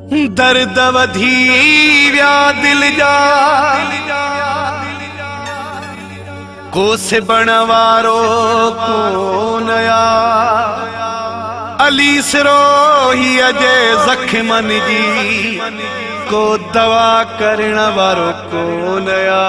दर्द वधी विया दिल जा कोस बण वारो कोन आ अली सिरो ही अजे जख्मन जी को दवा करण वारो कोन आ।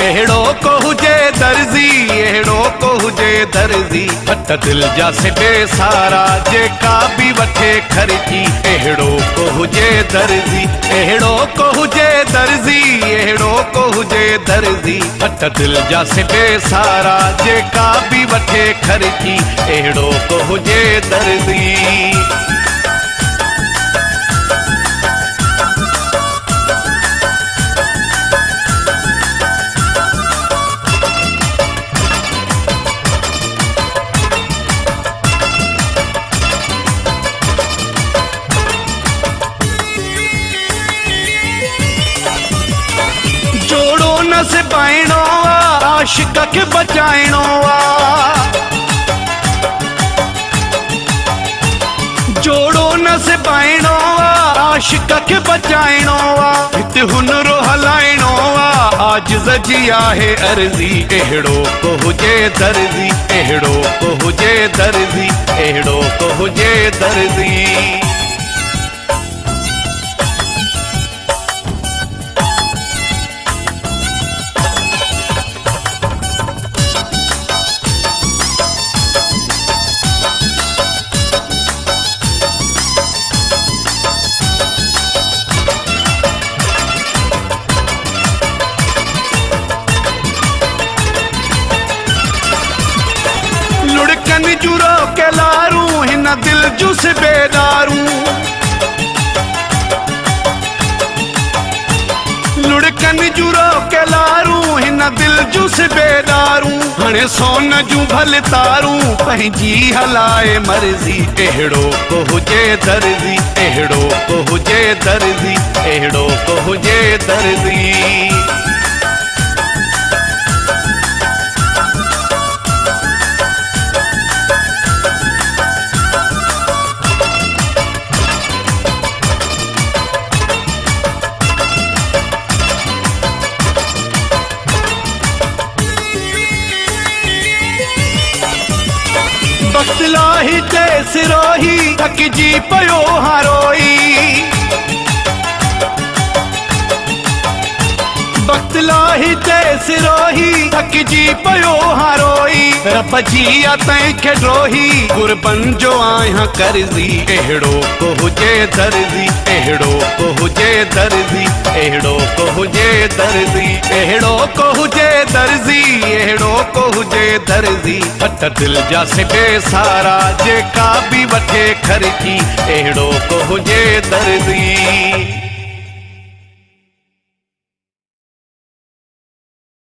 एड़ो को हुजे दर्जी एड़ो को हुजे दर्जी हट दिल जा से बेसारा जेका भी वठे खर्ची एड़ो को हुजे दर्जी एड़ो को हुजे दर्जी एड़ो को हुजे दर्जी हट दिल जा से बेसारा जेका भी वठे खर्ची एड़ो को हुजे दर्जी। जोड़ो न से पाइणो आशिक के बचाइणो जोड़ो न से पाइणो आशिक के बचाइणो हित हुनरो हलाइणो आजिज़ जी आहे अर्जी एड़ो को हुजे दर्जी एड़ो को हुजे दर्जी एड़ो को हुजे दर्जी। लुड़कन जुरो के लारू हिन दिल जुस बेदारू लुड़कन जुरो के लारू हिन दिल जुस बेदारू हणे सोन जू भल तारू पंहिंजी हलाए मर्जी एड़ो को हुजे दर्जी एड़ो को हुजे दर्जी एड़ो को हुजे दर्जी। वक्त लाही ते सिरोही थकजी पयो हारोई वक्त लाही ते सिरोही थकजी पयो हारोई रब जी तैं खे ड्रोही गुरबन जो आहियां कर्जी एड़ो को हुजे दर्जी एड़ो को हुजे दर्जी एड़ो को हुजे दर्जी एड़ो को हुजे दर्जी एड़ो को हुजे दर्जी हट दिल जा से बेसारा जेका भी वठे खर्ची एड़ो को हुजे दर्जी।